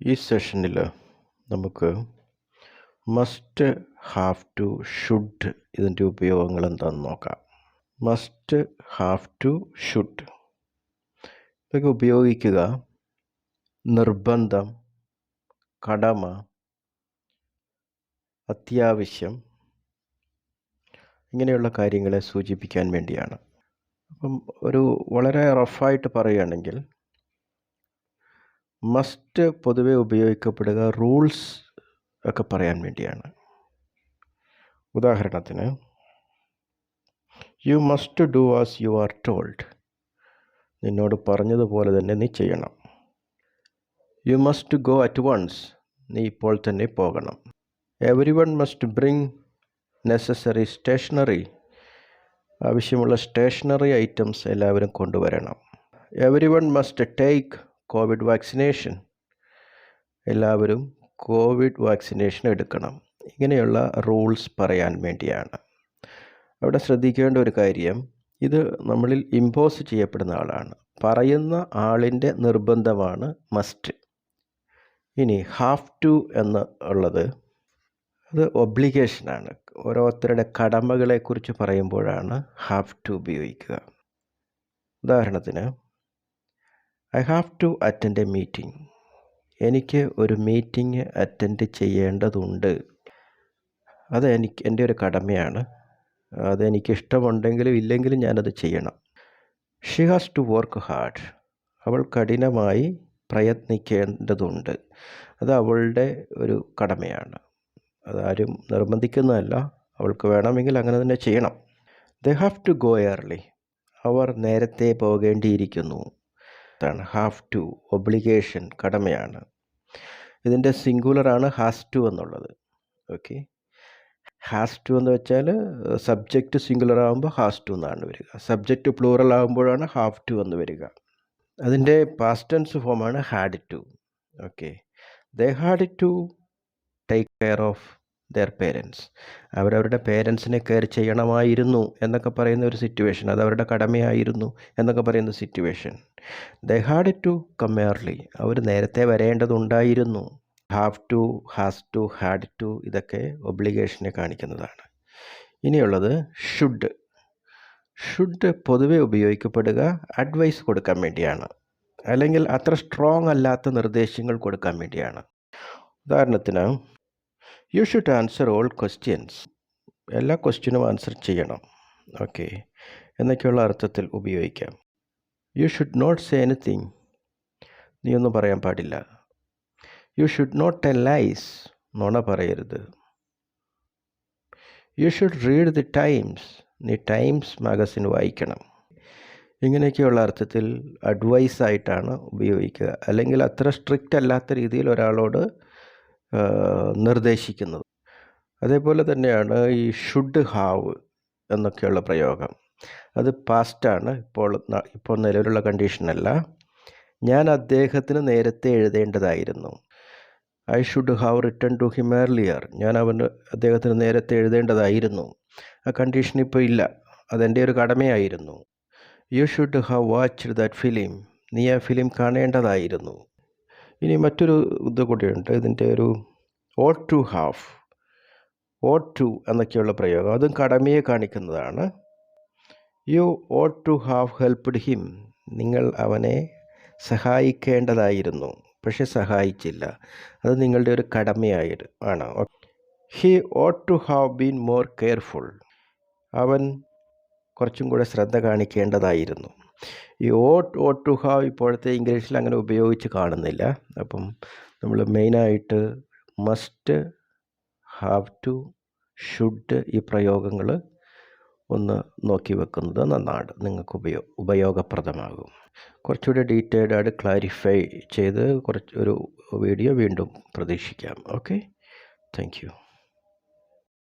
ഈ സെഷനിൽ നമുക്ക് മസ്റ്റ്, ഹാവ് ടു, ഷുഡ് ഇതിൻ്റെ ഉപയോഗങ്ങൾ എന്താണെന്ന് നോക്കാം. മസ്റ്റ്, ഹാവ് ടു, ഷുഡ് ഇതൊക്കെ ഉപയോഗിക്കുക നിർബന്ധം, കടമ, അത്യാവശ്യം ഇങ്ങനെയുള്ള കാര്യങ്ങളെ സൂചിപ്പിക്കാൻ വേണ്ടിയാണ്. അപ്പം ഒരു വളരെ റഫായിട്ട് പറയുകയാണെങ്കിൽ മസ്റ്റ് പൊതുവെ ഉപയോഗിക്കപ്പെടുക റൂൾസ് ഒക്കെ പറയാൻ വേണ്ടിയാണ്. ഉദാഹരണത്തിന് you must do as you are told, നിന്നോട് പറഞ്ഞതുപോലെ തന്നെ നീ ചെയ്യണം. You must go at once, നീ ഇപ്പോൾ തന്നെ പോകണം. Every one must bring necessary stationery, ആവശ്യമുള്ള സ്റ്റേഷനറി ഐറ്റംസ് എല്ലാവരും കൊണ്ടുവരണം. Every one must take Covid vaccination, എല്ലാവരും കോവിഡ് വാക്സിനേഷൻ എടുക്കണം. ഇങ്ങനെയുള്ള റൂൾസ് പറയാൻ വേണ്ടിയാണ്. അവിടെ ശ്രദ്ധിക്കേണ്ട ഒരു കാര്യം, ഇത് നമ്മളിൽ ഇമ്പോസ് ചെയ്യപ്പെടുന്ന ആളാണ്, പറയുന്ന ആളിൻ്റെ നിർബന്ധമാണ് മസ്റ്റ്. ഇനി ഹാവ് ടു എന്ന് ഉള്ളത് അത് ഒബ്ലിഗേഷനാണ്. ഓരോരുത്തരുടെ കടമകളെക്കുറിച്ച് പറയുമ്പോഴാണ് ഹാവ് ടു ഉപയോഗിക്കുക. ഉദാഹരണത്തിന് I have to attend a meeting, എനിക്ക് ഒരു മീറ്റിംഗ് അറ്റൻഡ് ചെയ്യേണ്ടതുണ്ട്, അത് എൻ്റെ ഒരു കടമയാണ്, അതെനിക്ക് ഇഷ്ടമുണ്ടെങ്കിലും ഇല്ലെങ്കിലും ഞാനത് ചെയ്യണം. She has to work hard, അവൾ കഠിനമായി പ്രയത്നിക്കേണ്ടതുണ്ട്, അത് അവളുടെ ഒരു കടമയാണ്, അതാരും നിർബന്ധിക്കുന്നതല്ല, അവൾക്ക് വേണമെങ്കിൽ അങ്ങനെ തന്നെ ചെയ്യണം. They have to go early, അവർ നേരത്തെ പോകേണ്ടിയിരിക്കുന്നു. അതാണ് ഹാവ് ടു, ഒബ്ലിഗേഷൻ, കടമയാണ്. ഇതിൻ്റെ സിംഗുലറാണ് ഹാസ് ടു എന്നുള്ളത്. ഓക്കെ, ഹാസ് ടു എന്ന് വെച്ചാൽ സബ്ജക്റ്റ് സിംഗുലർ ആകുമ്പോൾ ഹാസ് ടു എന്നാണ് വരിക, സബ്ജക്റ്റ് പ്ലൂറൽ ആകുമ്പോഴാണ് ഹാവ് ടു എന്ന് വരിക. അതിൻ്റെ പാസ്റ്റ് ടെൻസ് ഫോമാണ് had to. Okay, they had to take care of their parents, അവരവരുടെ പേരൻസിനെ കെയർ ചെയ്യണമായിരുന്നു എന്നൊക്കെ പറയുന്ന ഒരു സിറ്റുവേഷൻ, അത് അവരുടെ കടമയായിരുന്നു എന്നൊക്കെ പറയുന്ന situation. They had to come early, അവർ നേരത്തെ വരേണ്ടതുണ്ടായിരുന്നു. Have to, has to, had to ഇതൊക്കെ ഒബ്ലിഗേഷനെ കാണിക്കുന്നതാണ്. ഇനിയുള്ളത് ഷുഡ്. ഷുഡ് പൊതുവെ ഉപയോഗിക്കപ്പെടുക അഡ്വൈസ് കൊടുക്കാൻ വേണ്ടിയാണ്, അല്ലെങ്കിൽ അത്ര സ്ട്രോങ് അല്ലാത്ത നിർദ്ദേശങ്ങൾ കൊടുക്കാൻ വേണ്ടിയാണ്. ഉദാഹരണത്തിന് you should answer all questions, എല്ലാ ക്വസ്റ്റ്യനും ആൻസർ ചെയ്യണം. ഓക്കെ, എന്നൊക്കെയുള്ള അർത്ഥത്തിൽ ഉപയോഗിക്കാം. You should not say anything, നീ ഒന്നും പറയാൻ പാടില്ല. You should not tell lies, നുണ പറയരുത്. You should read the Times, നീ ടൈംസ് മാഗസിൻ വായിക്കണം. ഇങ്ങനെയൊക്കെയുള്ള അർത്ഥത്തിൽ അഡ്വൈസായിട്ടാണ് ഉപയോഗിക്കുക, അല്ലെങ്കിൽ അത്ര സ്ട്രിക്റ്റ് അല്ലാത്ത രീതിയിൽ ഒരാളോട് നിർദ്ദേശിക്കുന്നത്. അതേപോലെ തന്നെയാണ് ഈ ഷുഡ് ഹാവ് എന്നൊക്കെയുള്ള പ്രയോഗം. അത് പാസ്റ്റാണ്, ഇപ്പോൾ നിലവിലുള്ള കണ്ടീഷനല്ല. ഞാൻ അദ്ദേഹത്തിന് നേരത്തെ എഴുതേണ്ടതായിരുന്നു. I should have written to him earlier, ഞാൻ അദ്ദേഹത്തിന് നേരത്തെ എഴുതേണ്ടതായിരുന്നു. ആ കണ്ടീഷൻ ഇപ്പോൾ ഇല്ല, അതെൻ്റെ ഒരു കടമയായിരുന്നു. You should have watched that film, നീ ആ ഫിലിം കാണേണ്ടതായിരുന്നു. ഇനി മറ്റൊരു ഇത് കൂടിയുണ്ട്, ഇതിൻ്റെ ഒരു ought to have, ought to എന്നൊക്കെയുള്ള പ്രയോഗം, അതും കടമയെ കാണിക്കുന്നതാണ്. You ought to have helped him, നിങ്ങൾ അവനെ സഹായിക്കേണ്ടതായിരുന്നു പക്ഷെ സഹായിച്ചില്ല, അത് നിങ്ങളുടെ ഒരു കടമയാണ്. He ought to have been more careful, അവൻ കുറച്ചും കൂടെ ശ്രദ്ധ കാണിക്കേണ്ടതായിരുന്നു. ഈ ഓട്ട് ടു ഹാവ് ഇപ്പോഴത്തെ ഇംഗ്ലീഷിൽ അങ്ങനെ ഉപയോഗിച്ച് കാണുന്നില്ല. അപ്പം നമ്മൾ മെയിനായിട്ട് മസ്റ്റ്, ഹാവ് ടു, ഷുഡ് ഈ പ്രയോഗങ്ങൾ ഒന്ന് നോക്കി വെക്കുന്നത് നന്നാണ്, നിങ്ങൾക്ക് ഉപയോഗപ്രദമാകും. കുറച്ചുകൂടി ഡീറ്റെയിൽഡ് ആയിട്ട് ക്ലാരിഫൈ ചെയ്ത് ഒരു വീഡിയോ വീണ്ടും പ്രതീക്ഷിക്കാം. Okay, thank you.